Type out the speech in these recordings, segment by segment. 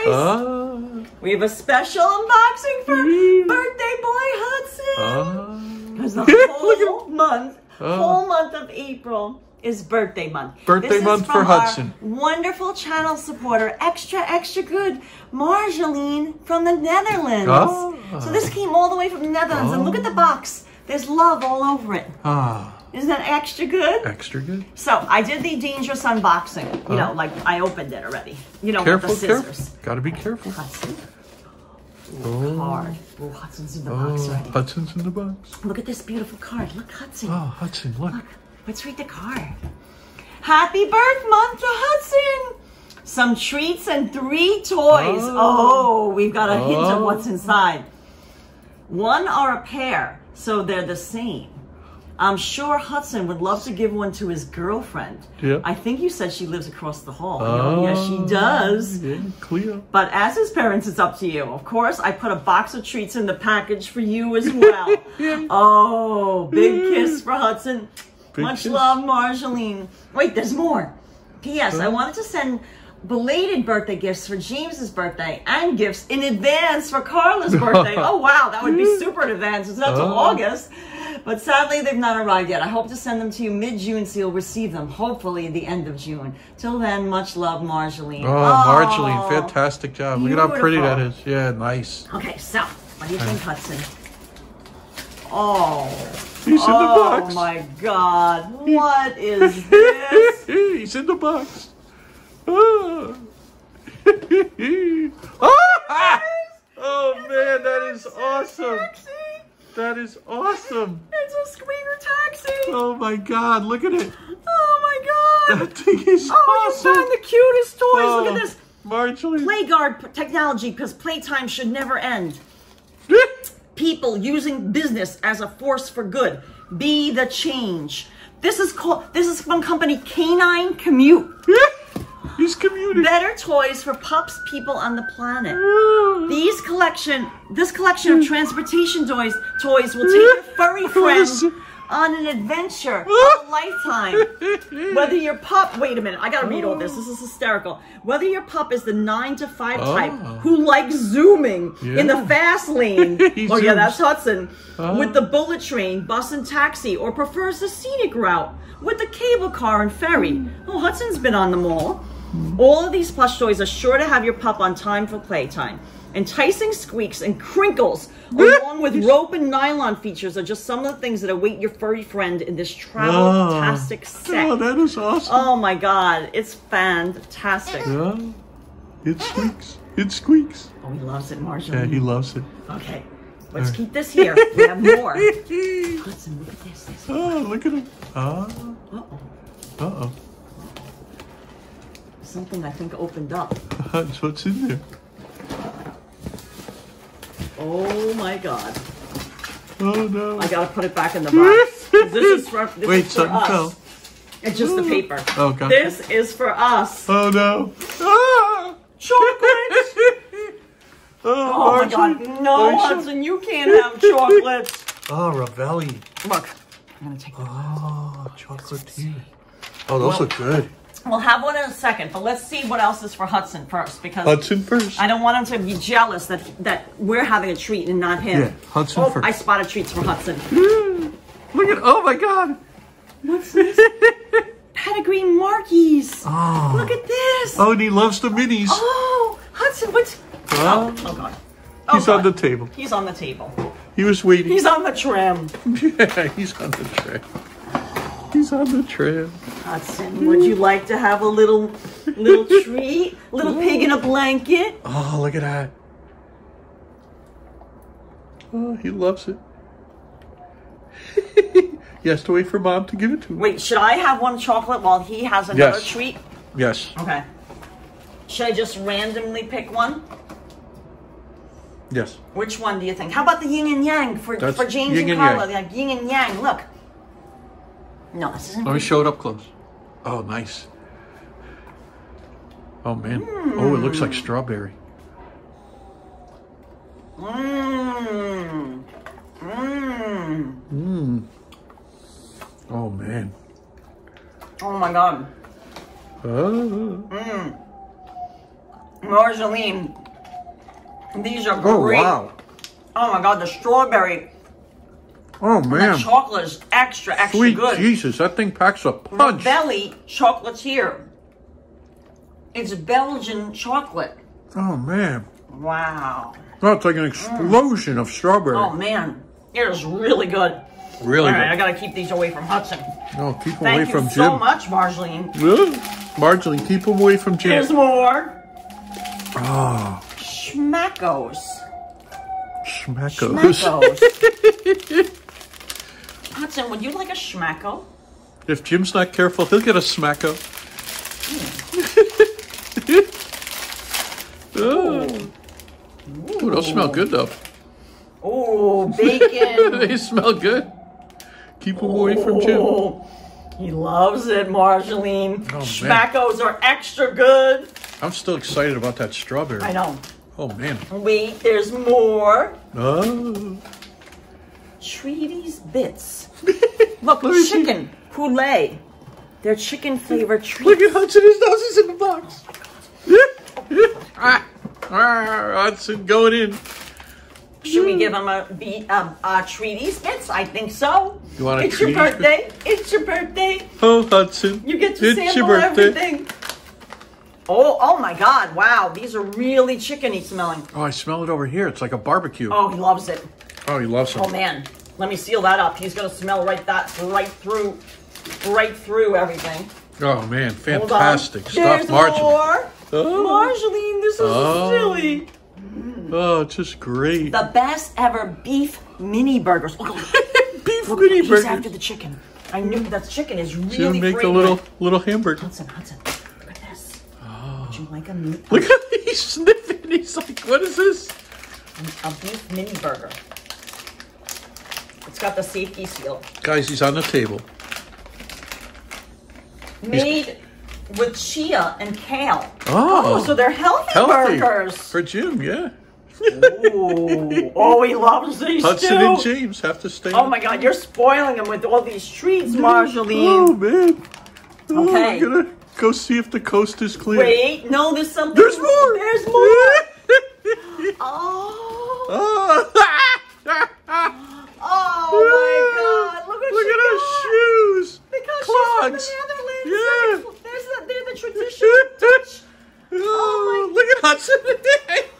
We have a special unboxing for birthday boy Hudson. Because the whole month of April is birthday month. Birthday month for Hudson. Wonderful channel supporter, extra good, Marjolein from the Netherlands. So this came all the way from the Netherlands. And look at the box. There's love all over it. Isn't that extra good? Extra good. So I did the dangerous unboxing. You know, like I opened it already. You know, with the scissors. Gotta be careful. Hudson. Card. Oh, Hudson's in the box already. Hudson's in the box. Look at this beautiful card. Look, Hudson. Oh, Hudson, look. Let's read the card. Happy birth month to Hudson. Some treats and 3 toys. Oh, we've got a hint of what's inside. One are a pair, so they're the same. I'm sure Hudson would love to give one to his girlfriend. Yeah. I think you said she lives across the hall. Yes, she does. Yeah, Cleo. But as his parents, it's up to you. Of course, I put a box of treats in the package for you as well. Oh, big kiss for Hudson. Much love, Marjolein. Wait, there's more. P.S. I wanted to send belated birthday gifts for James's birthday and gifts in advance for Karla's birthday. Oh, wow. That would be super in advance. It's not till August. But sadly, they've not arrived yet. I hope to send them to you mid-June so you'll receive them, hopefully, at the end of June. Till then, much love, Marjolein. Oh, Marjolein, fantastic job. Beautiful. Look at how pretty that is. Yeah, nice. Okay, so, what do you think, Hudson? Oh. He's in the box. Oh, my God. What is this? He's in the box. Oh, man, that is awesome. That is awesome. It's a squeaker taxi. Oh my God, look at it. Oh my God. That thing is awesome. You found the cutest toys. Look at this. Marjolein. Playguard technology, because playtime should never end. People using business as a force for good. Be the change. This is from company Canine Commute. He's commuting. Better toys for pups, people on the planet. This collection of transportation toys will take your furry friends on an adventure of a lifetime. Whether your pup, wait a minute, I gotta read all this. This is hysterical. Whether your pup is the 9 to 5 type who likes zooming in the fast lane. Oh yeah, that's Hudson. With the bullet train, bus and taxi, or prefers the scenic route with the cable car and ferry. Oh, Hudson's been on them all. All of these plush toys are sure to have your pup on time for playtime. Enticing squeaks and crinkles, along with rope and nylon features, are just some of the things that await your furry friend in this travel-tastic set. Oh, that is awesome. Oh my God, it's fantastic. Yeah. It squeaks. It squeaks. Oh, he loves it, Marjolein. Yeah, he loves it. Okay, let's keep this here. We have more. Hudson, look at this. Oh, look at him. Uh-oh. Something I think opened up. That's what's in there. Oh my God. Oh no. I gotta put it back in the box. This is for us. Fell. It's just the paper. Oh God. This is for us. Oh no. Chocolates! Oh my God. No, Hudson, you can't have chocolates. Oh, Ravelli. Look, I'm gonna take them. Oh, chocolate tea. Oh, those look good. We'll have one in a second, but let's see what else is for Hudson first, because Hudson first. I don't want him to be jealous that we're having a treat and not him. Yeah, Hudson first. I spotted treats for Hudson. Look at, oh my God. What's this? Pedigree Markies. Oh. Look at this. Oh, and he loves the minis. Oh, Hudson, what's... Oh God. He's on the table. He's on the table. He was waiting. He's on the tram. Yeah, he's on the tram. He's on the tram. Hudson, would you like to have a little treat? Little pig in a blanket? Oh, look at that. Oh, he loves it. He has to wait for Mom to give it to him. Wait, should I have one chocolate while he has another treat? Yes. Okay. Should I just randomly pick one? Yes. Which one do you think? How about the yin and yang for James and Karla? Like yin and yang, look. No, this isn't. Let me show it up close. Oh, nice. Oh, man. Oh, it looks like strawberry. Oh, man. Oh, my God. Marjolein, these are Oh, great. wow. Oh my God, the strawberry. Oh, And man. the chocolate is extra Sweet good. Jesus, that thing packs a The punch. belly chocolate's here. It's Belgian chocolate. Oh, man. Wow. Oh, it's like an explosion of strawberry. Oh man, it is really good. Really All right, I good. gotta keep these away from Hudson. No, keep them away Thank from you Jim. so much, Marjolein. Marjolein, keep them away from Jim. Here's more. Oh, Schmackos. schmackos. Schmackos. Hudson, would you like a schmacko? If Jim's not careful, he'll get a smacko. Oh. Ooh, those smell good though. Oh, bacon. They smell good. Keep them away from Jim. Oh, he loves it, Marjolein. Oh, man. Schmackos are extra good. I'm still excited about that strawberry. I know. Oh man. Wait, there's more. Oh. Treaties Bits. Look, Let me see. chicken poulet. They're chicken flavored treats. Look at Hudson, his nose is in the box. Hudson going in. Should we give him a Treaties Bits? I think so. You want a It's your Treaties birthday. It's your birthday. Oh, Hudson. You get to it's sample your birthday. everything. Oh my God! Wow, these are really chickeny smelling. Oh, I smell it over here. It's like a barbecue. Oh, he loves it. Oh, he loves it. Oh man, let me seal that up. He's gonna smell right through everything. Oh man, Hold on. fantastic stuff, There's Marjolein. more. Oh. Marjolein, this is silly. Oh, it's just great. The best ever beef mini burgers. Beef Look, mini he's burger. after the chicken. I knew that chicken is Gonna really make a fragrant. little hamburger. Hudson, look at this. Would you like a meat? Look at he's sniffing. He's like, what is this? A beef mini burger. It's got the safety seal. Guys, he's on the table. Made with chia and kale. Oh. So they're healthy burgers. For Jim, yeah. Oh, he loves these Hudson too. and James have to stay. Oh my God, you're spoiling him with all these treats, Oh Marjolein. man. Oh, Okay. I'm gonna go see if the coast is clear. Wait, no, there's something. There's more. There's more. Oh. Oh my God! Look what Look she at her got. shoes. Because Clogs. she's from the Netherlands. Yeah. They're the traditional Dutch. Oh, look at Hudson.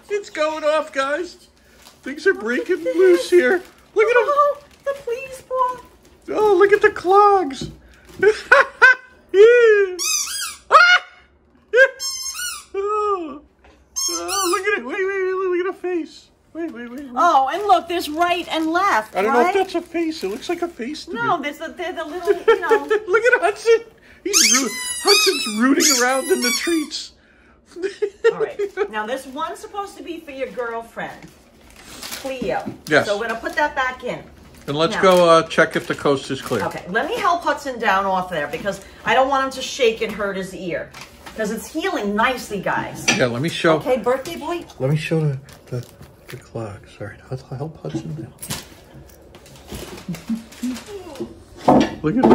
It's going off, guys. Things are breaking loose here. Look at them. Oh, the please ball. Oh, look at the clogs. Yeah. Oh. Oh, look at it. Wait, look at a face. Wait. Oh, and look, there's right and left. I don't know if right? that's a face. It looks like a face to No, me. they're the little, you know. Look at Hudson. Hudson's rooting around in the treats. All right. Now, this one's supposed to be for your girlfriend, Cleo. Yes. So we're going to put that back in. And let's Now- go check if the coast is clear. Okay, let me help Hudson down off there because I don't want him to shake and hurt his ear. Because it's healing nicely, guys. Yeah, let me show. Okay, birthday boy? Let me show the clogs. All right, I'll help Hudson now. Look at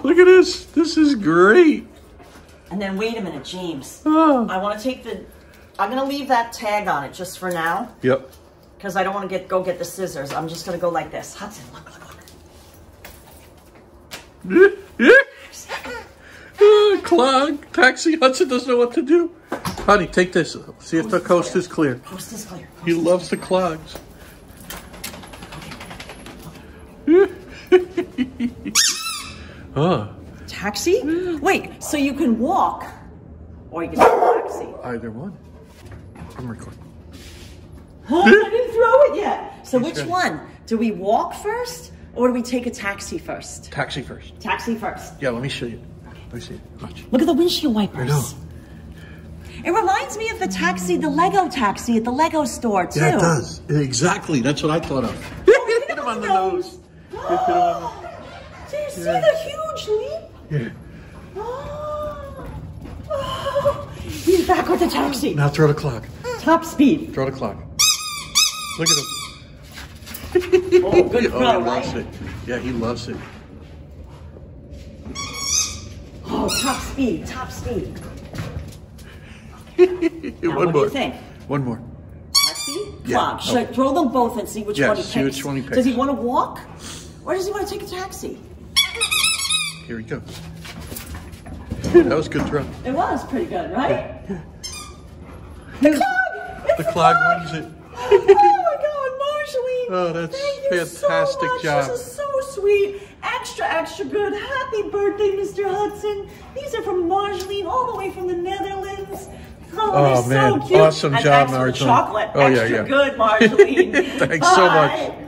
look at this. This is great. And then wait a minute, James. Oh. I want to take I'm going to leave that tag on it just for now. Yep. Because I don't want to go get the scissors. I'm just going to go like this. Hudson, look. Clog. Taxi. Hudson doesn't know what to do. Honey, take this. See if the coast is clear. Coast is clear. He loves the clogs. Oh. Taxi? Wait, so you can walk or you can take a taxi. Either one. I'm recording. Oh, I didn't throw it yet. So which good. one? Do we walk first or do we take a taxi first? Taxi first. Taxi first. Yeah, let me show you. Let me see it. Watch. Look at the windshield wipers. I know. It reminds me of the taxi, the Lego taxi at the Lego store, too. Yeah, it does. Exactly. That's what I thought of. Hit him on the nose. Do you see the huge leap? Yeah. Oh. He's back with the taxi. Now throw the clock. Top speed. Throw the clock. Look at him. Oh, good He throw, loves right? it. Yeah, he loves it. Oh, top speed, top speed. Okay. Now, One what more. do you think? One more. Taxi? Yeah. Clock. Should I throw them both and see which one he picks? See which one he picks. Does he want to walk? Or does he want to take a taxi? Here he goes. That was a good throw. It was pretty good, right? Yeah. The clog! It's The clog wins it. Oh my God, Marjolein! Oh, that's Thank you fantastic so much. job. This is so sweet. Extra, extra good. Happy birthday, Mr. Hudson. These are from Marjolein, all the way from the Netherlands. Oh, they're man. So cute. Awesome And job, thanks for the Marjolein. chocolate. Oh, yeah, extra yeah. good, Marjolein. Thanks so much. Bye.